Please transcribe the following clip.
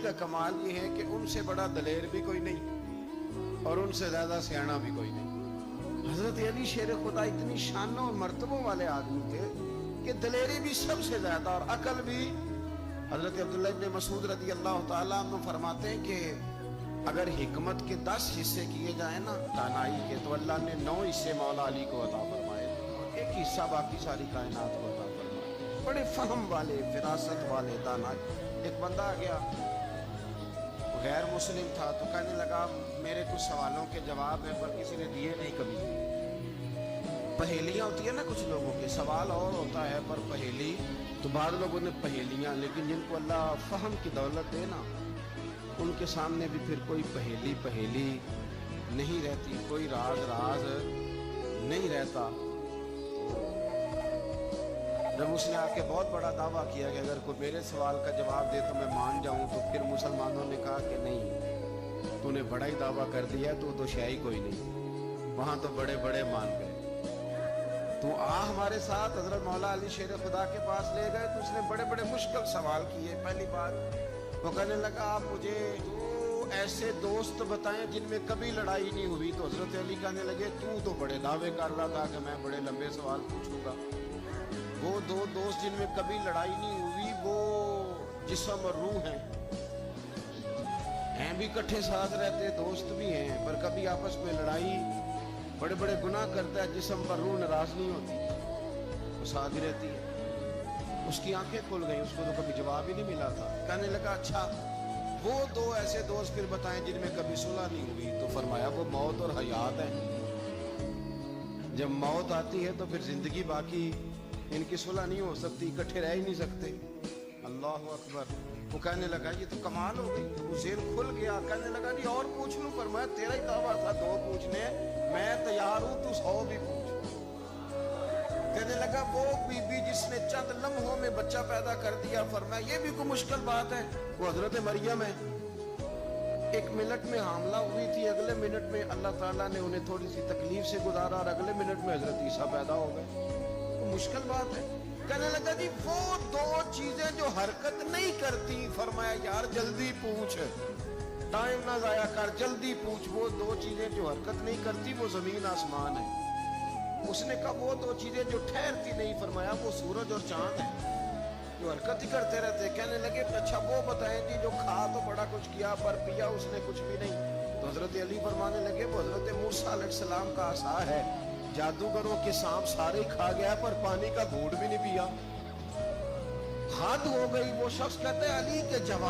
کا کمال یہ ہے کہ ان سے بڑا دلیر بھی کوئی نہیں اور ان سے زیادہ سیانا بھی کوئی نہیں۔ حضرت علی شیر خدا اتنی شانوں اور مرتبوں والے آدمی تھے کہ دلیری بھی سب سے زیادہ اور عقل بھی۔ حضرت عبداللہ ابن مسعود رضی اللہ تعالیٰ عنہ فرماتے ہیں کہ اگر حکمت کے 10 حصے کیے جائیں نا دانائی کے، تو اللہ نے 9 حصے مولا علی کو عطا فرمائے اور ایک حصہ باقی ساری کائنات کو عطا فرمائے۔ بڑے فہم والے، فراست والے، دانائی۔ ایک بندہ آ گیا، غیر مسلم تھا، تو کہنے لگا میرے کچھ سوالوں کے جواب ہیں پر کسی نے دیے نہیں کبھی۔ پہیلیاں ہوتی ہیں نا کچھ لوگوں کے، سوال اور ہوتا ہے پر پہیلی، تو بعض لوگوں نے پہیلیاں، لیکن جن کو اللہ فہم کی دولت دے نا ان کے سامنے بھی پھر کوئی پہیلی نہیں رہتی، کوئی راز نہیں رہتا۔ جب اس نے آ کے بہت بڑا دعویٰ کیا کہ اگر کوئی میرے سوال کا جواب دے تو میں مان جاؤں، تو پھر مسلمانوں نے کہا کہ نہیں، تو نے بڑا ہی دعویٰ کر دیا، تو شے کوئی نہیں، وہاں تو بڑے مان گئے، تو ہمارے ساتھ۔ حضرت مولا علی شیر خدا کے پاس لے گئے تو اس نے بڑے مشکل سوال کیے۔ پہلی بات وہ کہنے لگا آپ مجھے تو ایسے دوست بتائیں جن میں کبھی لڑائی نہیں ہوئی۔ تو حضرت علی کہنے لگے تو بڑے دعوے کر رہا تھا کہ میں بڑے لمبے سوال پوچھوں گا۔ وہ 2 دوست جن میں کبھی لڑائی نہیں ہوئی وہ جسم اور روح ہیں بھی کٹھے ساتھ رہتے، دوست بھی ہیں، پر کبھی آپس میں لڑائی، بڑے گناہ کرتا ہے، جسم پر روح ناراض نہیں ہوتی، وہ ساتھ ہی رہتی ہے۔ اس کی آنکھیں کھل گئیں، اس کو تو کبھی جواب ہی نہیں ملا تھا۔ کہنے لگا اچھا وہ 2 ایسے دوست پھر بتائیں جن میں کبھی صلح نہیں ہوئی۔ تو فرمایا وہ موت اور حیات ہیں، جب موت آتی ہے تو پھر زندگی باقی، ان کی صلح نہیں ہو سکتی، اکٹھے رہ ہی نہیں سکتے۔ اللہ اکبر۔ وہ کہنے لگا یہ تو کمال ہو گئی، وہ ذہن کھل گیا۔ کہنے لگا نہیں اور پوچھ لوں؟ فرمایا تیرا ہی دعویٰ تھا 2 پوچھنے، میں تیار ہوں، تو 100 بھی پوچھ۔ کہنے لگا وہ بی بی جس نے چند لمحوں میں بچہ پیدا کر دیا، فرمایا یہ بھی کوئی مشکل بات ہے؟ وہ حضرت مریم ہے، 1 منٹ میں حاملہ ہوئی تھی، اگلے منٹ میں اللہ تعالیٰ نے انہیں تھوڑی سی تکلیف سے گزارا اور اگلے منٹ میں حضرت عیسیٰ پیدا ہو گئے، وہ مشکل بات ہے؟ کہنے لگا جی وہ 2 چیزیں جو حرکت نہیں کرتی، فرمایا یار جلدی پوچھ، ٹائم نہ ضائع کر، جلدی پوچھ۔ وہ 2 چیزیں جو حرکت نہیں کرتی وہ زمین آسمان ہے۔ اس نے کہا وہ 2 چیزیں جو ٹھہرتی نہیں، فرمایا وہ سورج اور چاند ہے، جو حرکت ہی کرتے رہتے۔ کہنے لگے اچھا وہ بتائیں جی جو کھا تو بڑا کچھ کیا پر پیا اس نے کچھ بھی نہیں۔ تو حضرت علی فرمانے لگے وہ حضرت موسیٰ علیہ السلام کا عصا ہے، جادوگروں کے سانپ سارے کھا گیا پر پانی کا گھونٹ بھی نہیں پیا۔ حد ہو گئی۔ وہ شخص کہتے ہیں علی کے جواب